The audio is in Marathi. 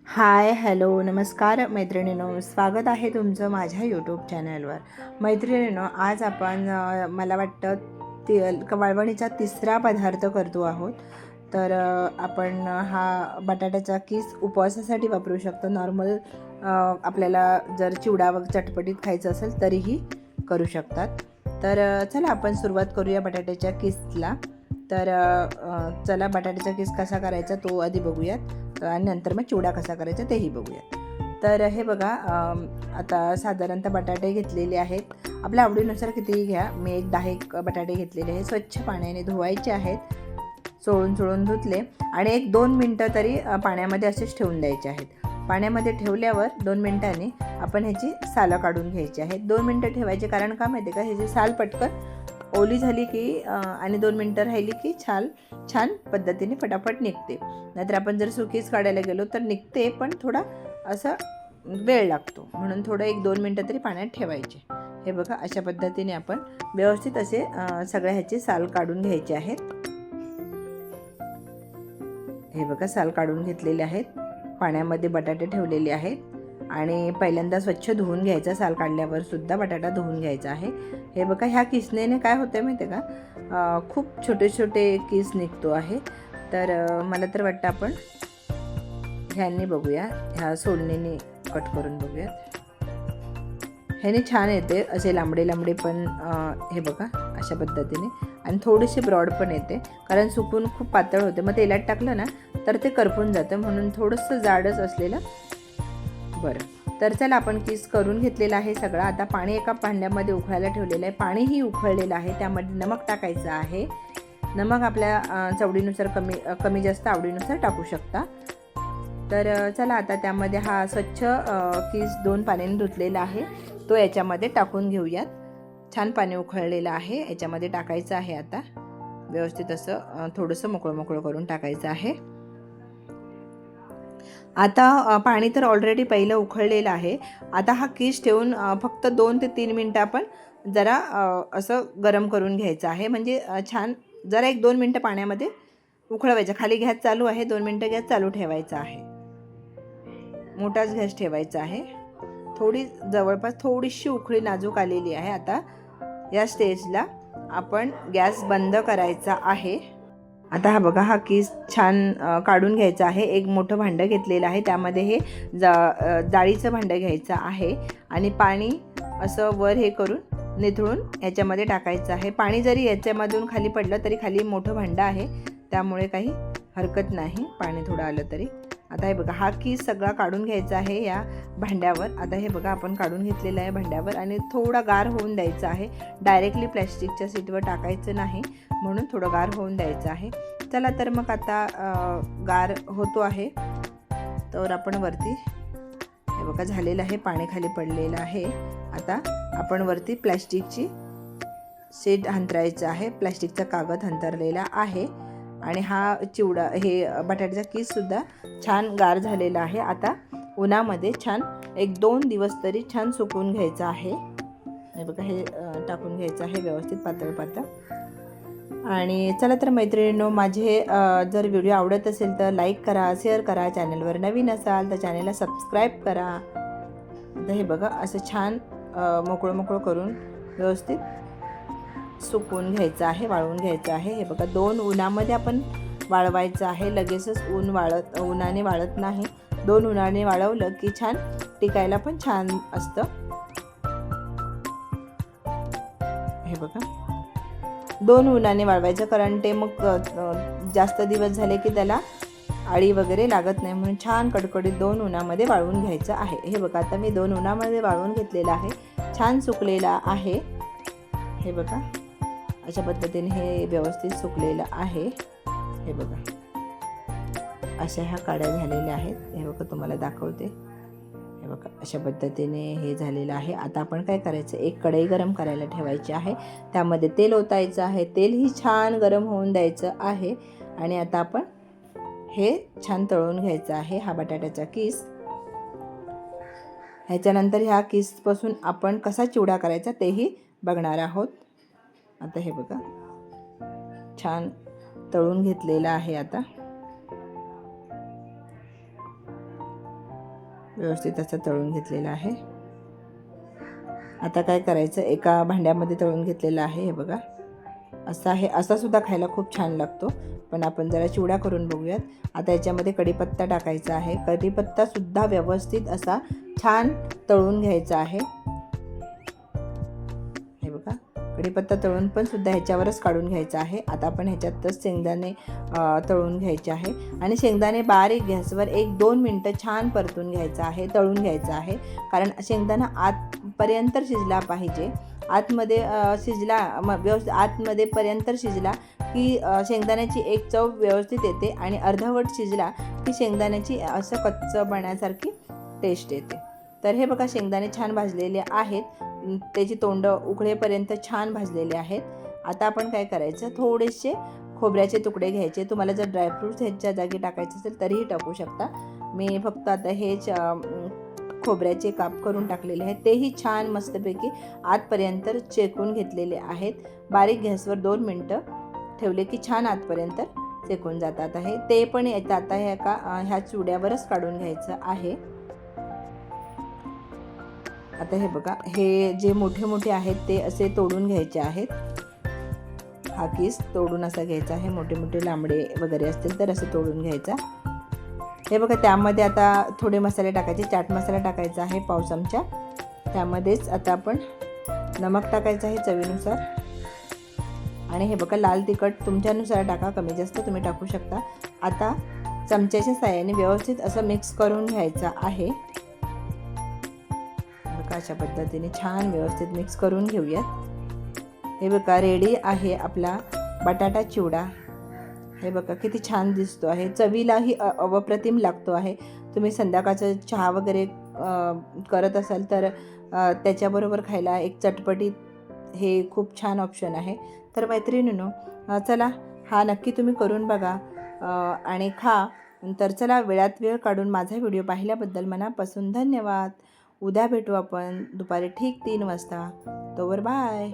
हाय, हॅलो, नमस्कार मैत्रिणींनो, स्वागत आहे तुमचं माझ्या यूट्यूब चॅनलवर. मैत्रिणींनो, आज आपण मला वाटतं वाळवणीचा तिसरा पदार्थ करतो आहोत. तर आपण हा बटाट्याचा किस उपवासासाठी वापरू शकतो. नॉर्मल आपल्याला जर चिवडा चटपटीत खायचं असेल तरीही करू शकतात. तर चला आपण सुरुवात करूया बटाट्याच्या किसला. तर चला बटाट्याचा किस कसा करायचा तो आधी बघूयात आणि नंतर मग चिवडा कसा करायचा तेही बघूयात. तर हे बघा, आता साधारणतः बटाटे घेतलेले आहेत. आपल्या आवडीनुसार कितीही घ्या. मी 10 बटाटे घेतलेले आहे. स्वच्छ पाण्याने धुवायचे आहेत. चोळून धुतले आणि 1-2 मिनटं तरी पाण्यामध्ये असेच ठेवून द्यायचे आहेत. पाण्यामध्ये ठेवल्यावर 2 मिनटांनी आपण ह्याची सालं काढून घ्यायची आहेत. 2 मिनटं ठेवायचे, कारण का माहिती आहे का, ह्याची साल पटकन ओली झाली की आणि 2 मिनटं राहिली की छान पद्धतीने फटाफट निघते. नाहीतर आपण जर सुकीच काढायला गेलो तर निघते, पण थोडा असा वेळ लागतो. म्हणून थोडं 1-2 मिनटं तरी पाण्यात ठेवायचे. हे बघा, अशा पद्धतीने आपण व्यवस्थित असे सगळ्या ह्याचे साल काढून घ्यायचे आहेत. हे बघा, साल काढून घेतलेले आहेत. पाण्यामध्ये बटाटे ठेवलेले आहेत आणि पहिल्यांदा स्वच्छ धुवून घ्यायचा. साल काढल्यावर सुद्धा बटाटा धुवून घ्यायचा आहे. हे बघा, ह्या किसनेने काय होतं माहिती आहे का, खूप छोटे छोटे किस निघतो आहे. तर मला तर वाटतं आपण ह्यांनी बघूया, ह्या सोलणीने कट करून बघूयात. ह्याने छान येते असे लांबडे पण. हे बघा, अशा पद्धतीने. आणि थोडेसे ब्रॉड पण येते, कारण सुकून खूप पातळ होते. मग तेलात टाकलं ना तर ते करपून जातं, म्हणून थोडंसं जाडच असलेलं बरं. तर चला, आपण किस करून घेतलेला आहे सगळा. आता पाणी एका भांड्यामध्ये उकळायला ठेवलेलं आहे. पाणीही उकळलेलं आहे. त्यामध्ये नमक टाकायचं आहे. नमक आपल्या चवडीनुसार कमी जास्त आवडीनुसार टाकू शकता. तर चला, आता त्यामध्ये हा स्वच्छ किस 2 पाण्याने धुतलेला आहे तो याच्यामध्ये टाकून घेऊयात. छान पाणी उकळलेलं आहे, याच्यामध्ये टाकायचं आहे. आता व्यवस्थित असं थोडंसं मोकळं करून टाकायचं आहे. आता पाणी तर ऑलरेडी पहिलं उकळलेलं आहे. आता हा किस ठेवून फक्त 2 ते 3 मिनटं आपण जरा असं गरम करून घ्यायचं आहे. म्हणजे छान जरा 1-2 मिनटं पाण्यामध्ये उकळवायचं. खाली गॅस चालू आहे, 2 मिनटं गॅस चालू ठेवायचा आहे. मोठाच गॅस ठेवायचा आहे. जवळपास थोडीशी उकळी नाजूक आलेली आहे. आता या स्टेजला आपण गॅस बंद करायचा आहे. आता हा बघा, हा किस छान काढून घ्यायचा आहे. एक मोठं भांडं घेतलेलं आहे, त्यामध्ये हे जाळीचं भांडं घ्यायचं आहे आणि पाणी असं वर हे करून निथळून ह्याच्यामध्ये टाकायचं आहे. पाणी जरी याच्यामधून खाली पडलं तरी खाली मोठं भांडं आहे, त्यामुळे काही हरकत नाही, पाणी थोडं आलं तरी. आता हे बघा, हा किस सगळा काढून घ्यायचा आहे या भांड्यावर. आता हे बघा, आपण काढून घेतलेलं आहे भांड्यावर आणि थोडा गार होऊन द्यायचा आहे. डायरेक्टली प्लॅस्टिकच्या सीटवर टाकायचं नाही, म्हणून थोडं गार होऊन द्यायचं आहे. चला, तर मग आता गार होतो आहे, तर आपण वरती हे बघा झालेलं आहे, पाणी खाली पडलेलं आहे. आता आपण वरती प्लॅस्टिकची शीट अंथरायचं आहे. प्लॅस्टिकचा कागद अंथरलेला आहे आणि हा चिवडा, हे बटाट्याचा किससुद्धा छान गार झालेला आहे. आता उन्हामध्ये छान 1-2 दिवस तरी छान सुकवून घ्यायचं आहे. हे बघा, हे टाकून घ्यायचं आहे व्यवस्थित पातळ. आणि चला तर मैत्रिणींनो, माझे जर व्हिडिओ आवडत असेल तर लाईक करा, शेअर करा. चॅनलवर नवीन असाल तर चॅनलला सबस्क्राईब करा. आता हे बघा, असं छान मोकळं करून व्यवस्थित सुकवून घ्यायचं आहे, वाळवून घ्यायचं आहे. हे बघा, 2 उन्हामध्ये आपण वाळवायचं आहे. लगेचच उन्हाने वाळत नाही. 2 उन्हाने वाळवलं की छान टिकायला पण छान असतं. हे बघा, 2 उन्हाने वाळवायचं, कारण ते मग जास्त दिवस झाले की त्याला आळी वगैरे लागत नाही, म्हणून छान कडकडीत 2 उन्हामध्ये वाळवून घ्यायचं आहे. हे बघा, आता मी 2 उन्हामध्ये वाळवून घेतलेलं आहे, छान सुकलेला आहे. हे बघा, अशा पद्धतीने हे व्यवस्थित सुकलेलं आहे. हे बघा, अशा ह्या काड्या झालेल्या आहेत. हे बघा, तुम्हाला दाखवते. हे बघा, अशा पद्धतीने हे झालेलं आहे. आता आपण काय करायचं, एक कढई गरम करायला ठेवायची आहे. त्यामध्ये तेल ओतायचं आहे. तेलही छान गरम होऊन द्यायचं आहे. आणि आता आपण हे छान तळून घ्यायचं आहे, हा बटाट्याचा किस. ह्याच्यानंतर ह्या किसपासून आपण कसा चिवडा करायचा तेही बघणार आहोत. आता हे बघा, छान तळून घेतलेलं आहे. आता व्यवस्थित असं तळून घेतलेलं आहे. आता काय करायचं, एका भांड्यामध्ये तळून घेतलेलं आहे. हे बघा असं आहे. असा सुद्धा खायला खूप छान लागतो. पण आपण जरा चिवडा करून बघूयात. आता याच्यामध्ये कढीपत्ता टाकायचा आहे. कढीपत्तासुद्धा व्यवस्थित असा छान तळून घ्यायचा आहे. हे बघा कढीपत्ता तळून पण सुद्धा ह्याच्यावरच काढून घ्यायचा आहे. आता आपण ह्याच्यातच शेंगदाणे तळून घ्यायचे आहे आणि शेंगदाणे बारीक गॅसवर 1-2 मिनटं छान परतून घ्यायचं आहे, तळून घ्यायचं आहे. कारण शेंगदाणा आतपर्यंत शिजला पाहिजे. आतमध्ये शिजला व्यवस्थित आतमध्ये पर्यंत शिजला की शेंगदाण्याची एक चव व्यवस्थित येते आणि अर्धवट शिजला की शेंगदाण्याची असं कच्चं बनण्यासारखी टेस्ट येते. तर हे बघा शेंगदाणे छान भाजलेले आहेत. त्याची तोंड उकळेपर्यंत छान भाजलेले आहेत. आता आपण काय करायचं, थोडेसे खोबऱ्याचे तुकडे घ्यायचे. तुम्हाला जर ड्रायफ्रूट्स ह्याच्या जागी टाकायचे असेल तरीही टाकू शकता. मी फक्त आता हेच खोबऱ्याचे काप करून टाकलेले आहेत. तेही छान मस्तपैकी आतपर्यंत चेकून घेतलेले आहेत. बारीक गॅसवर 2 मिनटं ठेवले की छान आतपर्यंत शेकून जातात आहे. ते पण आता ह्या चुड्यावरच काढून घ्यायचं आहे. आता हे बघा, हे जे मोठे मोठे आहेत ते असे तोडून घ्यायचे आहेत. हा किस तोडून असा घ्यायचा आहे. मोठे मोठे लांबडे वगैरे असतील तर असं तोडून घ्यायचा. हे बघा त्यामध्ये आता थोडे मसाले टाकायचे. चाट मसाला टाकायचा आहे 1 चमचा. त्यामध्येच आता आपण नमक टाकायचं आहे चवीनुसार. आणि हे बघा लाल तिखट तुमच्यानुसार टाका, कमी जास्त तुम्ही टाकू शकता. आता चमच्याच्या साहाय्याने व्यवस्थित असं मिक्स करून घ्यायचं आहे. बघा अशा पद्धतीने छान व्यवस्थित मिक्स करून घेऊयात. हे बघा रेडी आहे आपला बटाटा चिवडा. हे बघा किती छान दिसतो आहे. चवीलाही अप्रतिम लागतो आहे. तुम्ही संध्याकाळचा चहा वगैरे करत असाल तर त्याच्याबरोबर खायला एक चटपटीत हे खूप छान ऑप्शन आहे. तर मैत्रिणींनो चला हा नक्की तुम्ही करून बघा आणि खा. तर चला वेळात वेळ काढून माझा व्हिडिओ पाहिल्याबद्दल मनापासून धन्यवाद. उद्या भेटू आपण दुपारी ठीक 3 वाजता. तोवर बाय.